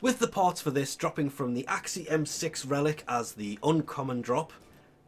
With the parts for this dropping from the Axie M6 relic as the uncommon drop,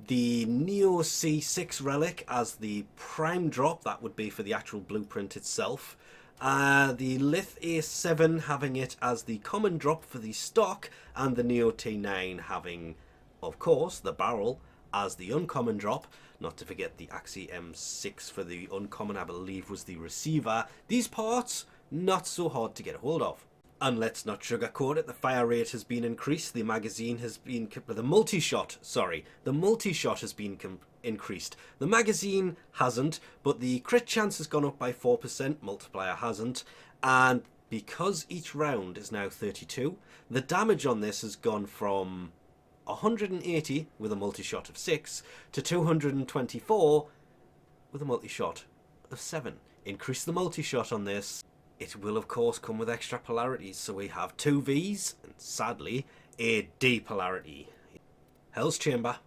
the Neo C6 relic as the prime drop, that would be for the actual blueprint itself, the Lith A7 having it as the common drop for the stock, and the Neo T9 having, of course, the barrel as the uncommon drop. Not to forget the Axie M6 for the uncommon, I believe, was the receiver. These parts, not so hard to get a hold of. And let's not sugarcoat it, the fire rate has been increased, the magazine has been, the multi-shot has been increased. The magazine hasn't, but the crit chance has gone up by 4%, multiplier hasn't, and because each round is now 32, the damage on this has gone from 180 with a multi-shot of 6 to 224 with a multi-shot of 7. Increase the multi-shot on this. It will, of course, come with extra polarities, so we have 2 Vs, and sadly, a D polarity. Hell's Chamber,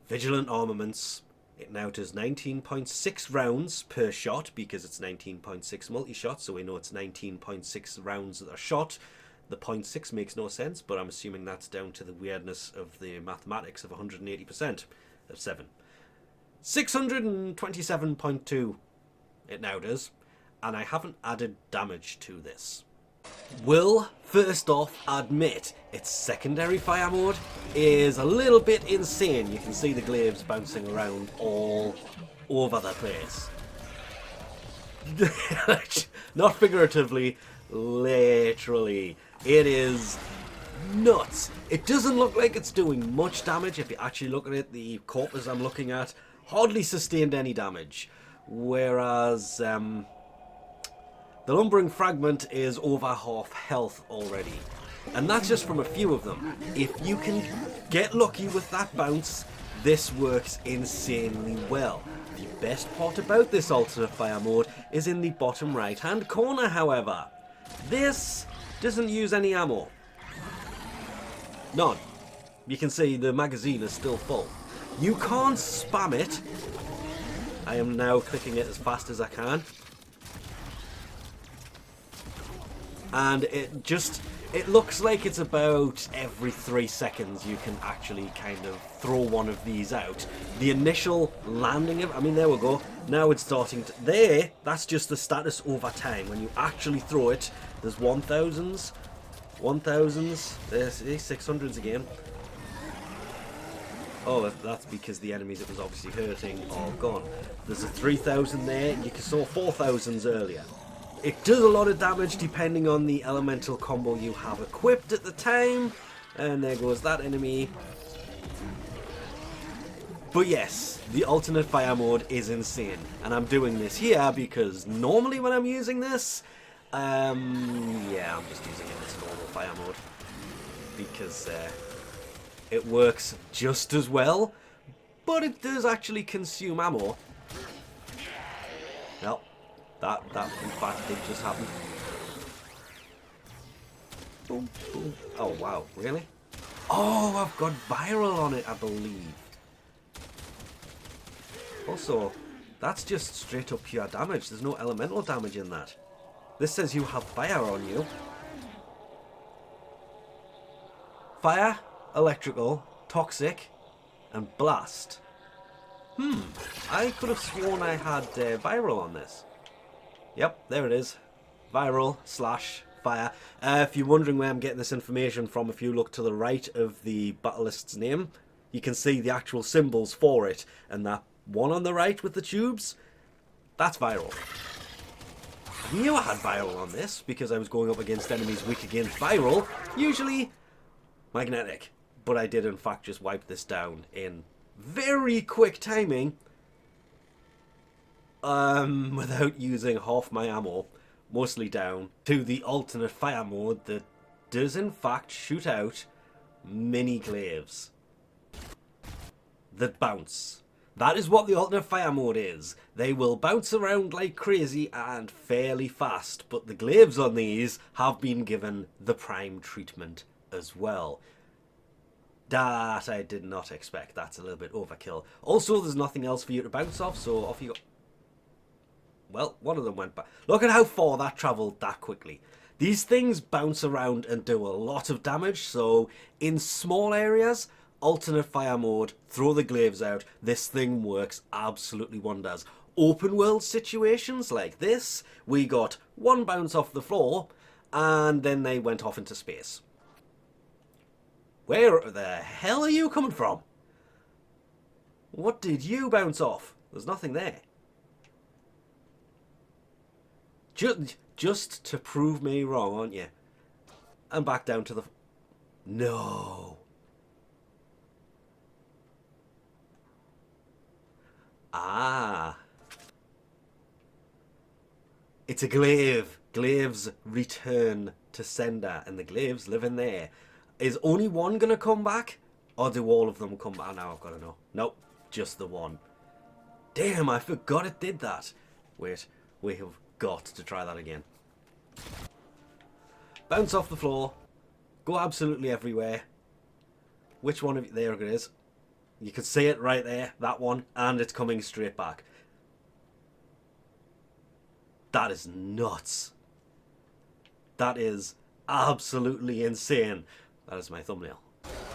Vigilant Armaments, it now does 19.6 rounds per shot, because it's 19.6 multi-shot, so we know it's 19.6 rounds that are shot. The 0.6 makes no sense, but I'm assuming that's down to the weirdness of the mathematics of 180% of 7. 627.2 it now does. And I haven't added damage to this. Will, first off, admit its secondary fire mode is a little bit insane. You can see the glaives bouncing around all over the place. Not figuratively, literally. It is nuts. It doesn't look like it's doing much damage. If you actually look at it, the corpus I'm looking at hardly sustained any damage. Whereas the lumbering fragment is over half health already. And that's just from a few of them. If you can get lucky with that bounce, this works insanely well. The best part about this alternate fire mode is in the bottom right hand corner, however. This doesn't use any ammo. None. You can see the magazine is still full. You can't spam it. I am now clicking it as fast as I can. And it looks like it's about every 3 seconds you can actually kind of throw one of these out. The initial landing of, I mean, there we go. Now it's starting to, there, that's just the status over time. When you actually throw it, there's 1000s, there's 600s again. Oh, that's because the enemies it was obviously hurting are gone. There's a 3000 there, you saw 4000s earlier. It does a lot of damage depending on the elemental combo you have equipped at the time. And there goes that enemy. But yes, the alternate fire mode is insane. And I'm doing this here because normally when I'm using this, yeah, I'm just using it as normal fire mode. Because it works just as well, but it does actually consume ammo. Well, that in fact did just happen. Boom, boom. Oh wow, really? Oh, I've got viral on it, I believe. Also, that's just straight up pure damage. There's no elemental damage in that. This says you have fire on you. Fire, electrical, toxic, and blast. I could have sworn I had viral on this. Yep, there it is. Viral / fire. If you're wondering where I'm getting this information from, if you look to the right of the battlist's name, you can see the actual symbols for it. And that one on the right with the tubes, that's viral. I knew I had viral on this because I was going up against enemies weak against viral, usually magnetic. But I did in fact just wipe this down in very quick timing. Without using half my ammo, mostly down to the alternate fire mode that does in fact shoot out mini glaives that bounce. That is what the alternate fire mode is. They will bounce around like crazy and fairly fast, but the glaives on these have been given the prime treatment as well. That I did not expect. That's a little bit overkill. Also, there's nothing else for you to bounce off, so off you go. Well, one of them went back. Look at how far that travelled that quickly. These things bounce around and do a lot of damage, so in small areas, alternate fire mode, throw the glaives out, this thing works absolutely wonders. Open world situations like this, we got one bounce off the floor, and then they went off into space. Where the hell are you coming from? What did you bounce off? There's nothing there. Just to prove me wrong, aren't you? And back down to the... No. Ah. It's a glaive. Glaives return to sender, and the glaives live in there. Is only one going to come back? Or do all of them come back? Now I've got to know. Nope, just the one. Damn, I forgot it did that. Wait, we have got to try that again. Bounce off the floor. Go absolutely everywhere. Which one of you? There it is. You can see it right there, that one, and it's coming straight back. That is nuts. That is absolutely insane. That is my thumbnail.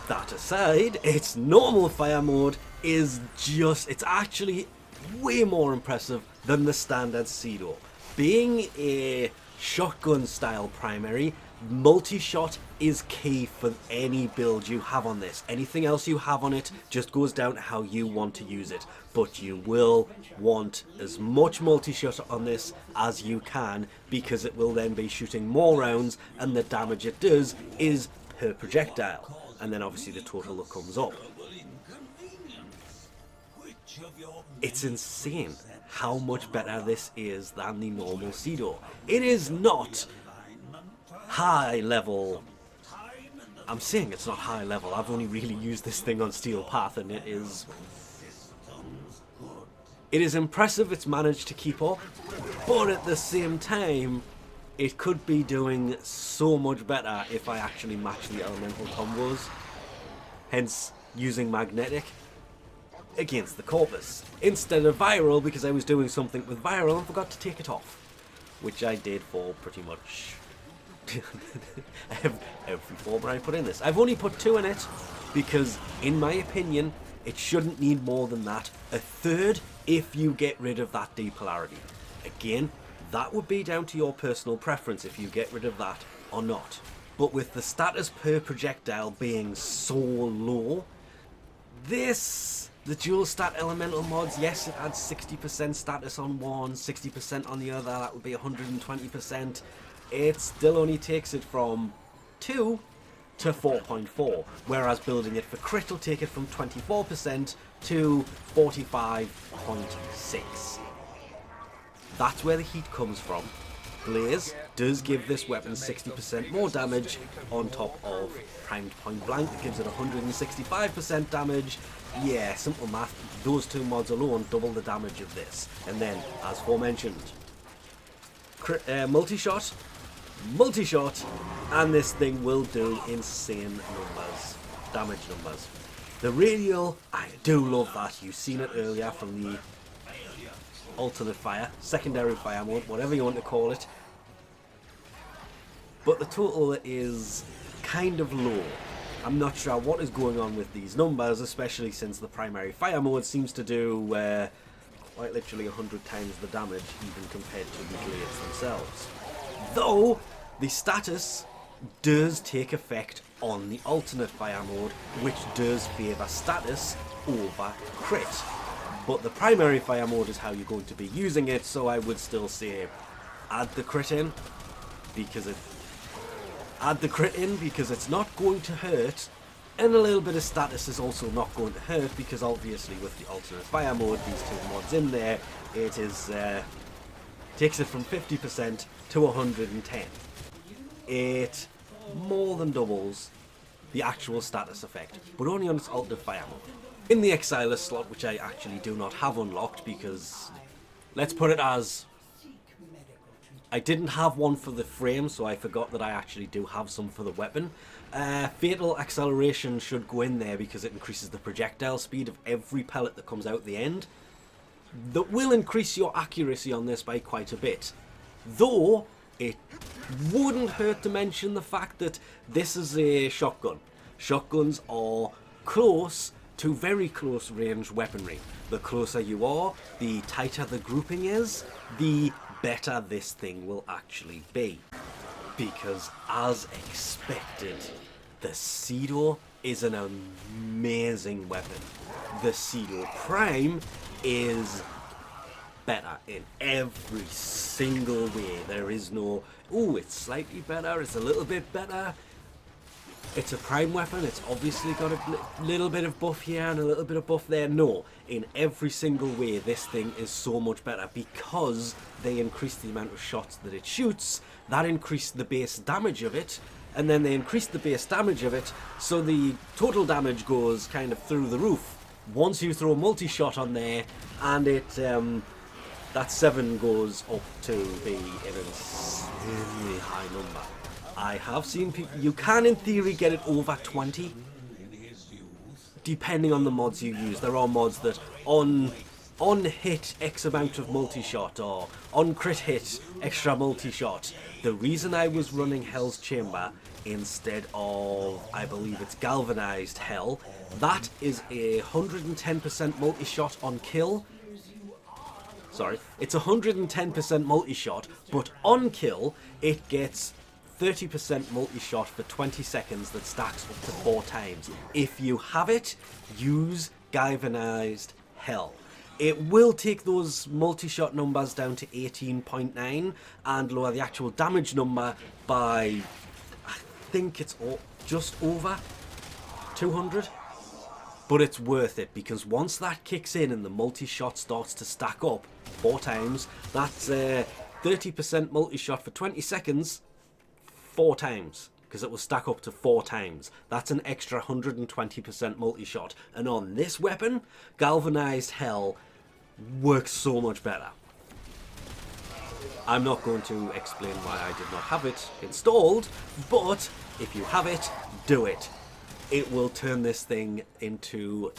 That aside, its normal fire mode is just... It's actually way more impressive than the standard Cedo. Being a shotgun style primary, multi-shot is key for any build you have on this. Anything else you have on it just goes down to how you want to use it. But you will want as much multi-shot on this as you can, because it will then be shooting more rounds, and the damage it does is per projectile. And then obviously the total that comes up. It's insane how much better this is than the normal Cedo. It is not high level. I'm saying it's not high level. I've only really used this thing on Steel Path, and it is impressive it's managed to keep up, but at the same time it could be doing so much better if I actually match the elemental combos, hence using magnetic against the corpus instead of viral, because I was doing something with viral and forgot to take it off, which I did for pretty much every form I put in this. I've only put 2 in it because in my opinion it shouldn't need more than that. A third if you get rid of that depolarity. Again, that would be down to your personal preference if you get rid of that or not. But with the status per projectile being so low, the dual stat elemental mods, yes, it adds 60% status on one, 60% on the other, that would be 120%. It still only takes it from 2 to 4.4, whereas building it for crit will take it from 24% to 45.6. That's where the heat comes from. Blaze does give this weapon 60% more damage on top of primed point blank. It gives it 165% damage. Yeah, simple math. Those 2 mods alone double the damage of this. And then, as aforementioned, multi-shot, and this thing will do insane numbers, damage numbers. The radial, I do love that. You've seen it earlier from the alternate fire, secondary fire mode, whatever you want to call it. But the total is kind of low. I'm not sure what is going on with these numbers, especially since the primary fire mode seems to do quite literally 100 times the damage even compared to the glaives themselves. Though the status does take effect on the alternate fire mode, which does favour status over crit. But the primary fire mode is how you're going to be using it, so I would still say add the crit in because it's not going to hurt, and a little bit of status is also not going to hurt, because obviously with the alternate fire mode, these 2 mods in there, it is takes it from 50% to 110. It more than doubles the actual status effect, but only on its alternate fire mode. In the Exiler slot, which I actually do not have unlocked because, let's put it as, I didn't have one for the frame, so I forgot that I actually do have some for the weapon. Fatal Acceleration should go in there because it increases the projectile speed of every pellet that comes out the end. That will increase your accuracy on this by quite a bit. Though, It wouldn't hurt to mention the fact that this is a shotgun. Shotguns are close to very close range weaponry. The closer you are, the tighter the grouping is, the better this thing will actually be. Because as expected, the Cedo is an amazing weapon. The Cedo Prime is better in every single way. There is no, oh, it's slightly better, it's a little bit better. It's a prime weapon, it's obviously got a little bit of buff here and a little bit of buff there. No, in every single way this thing is so much better because they increased the amount of shots that it shoots. That increased the base damage of it, and then they increased the base damage of it, so the total damage goes kind of through the roof. Once you throw a multi-shot on there, and it that 7 goes up to be an insanely high number. I have seen people, you can in theory get it over 20, depending on the mods you use. There are mods that on hit X amount of multi-shot, or on crit hit extra multi-shot. The reason I was running Hell's Chamber instead of, I believe it's Galvanized Hell, that is a 110% multi-shot on kill. Sorry, it's 110% multi-shot, but on kill it gets 30% multi-shot for 20 seconds that stacks up to 4 times. If you have it, use Galvanized Hell. It will take those multi-shot numbers down to 18.9 and lower the actual damage number by, I think it's just over 200. But it's worth it, because once that kicks in and the multi-shot starts to stack up 4 times, that's 30% multi-shot for 20 seconds, 4 times, because it will stack up to 4 times. That's an extra 120% multi-shot. And on this weapon, Galvanized Hell works so much better. I'm not going to explain why I did not have it installed, but if you have it, do it. It will turn this thing into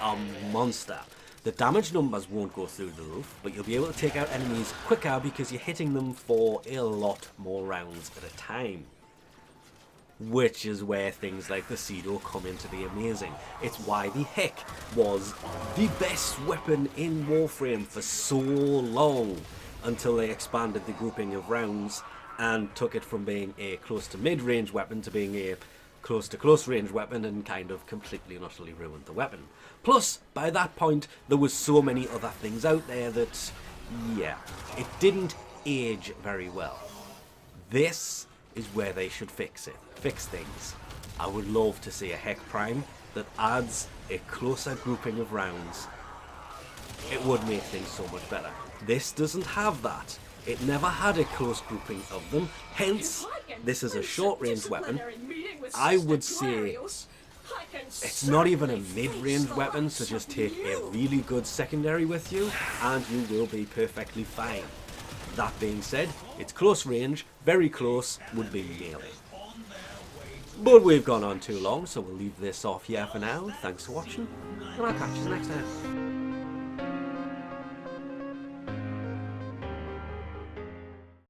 a monster. The damage numbers won't go through the roof, but you'll be able to take out enemies quicker because you're hitting them for a lot more rounds at a time. Which is where things like the Cedo come in to be amazing. It's why the Heck was the best weapon in Warframe for so long, until they expanded the grouping of rounds and took it from being a close to mid-range weapon to being a close to close range weapon, and kind of completely and utterly ruined the weapon. Plus, by that point, there was so many other things out there that, yeah, it didn't age very well. This is where they should fix things. I would love to see a Heck Prime that adds a closer grouping of rounds. It would make things so much better. This doesn't have that. It never had a close grouping of them, hence this is a short range weapon. I would say it's not even a mid-range weapon, so just take a really good secondary with you and you will be perfectly fine. That being said, it's close range, very close would be melee. But we've gone on too long, so we'll leave this off here for now. Thanks for watching, and I'll catch you next time.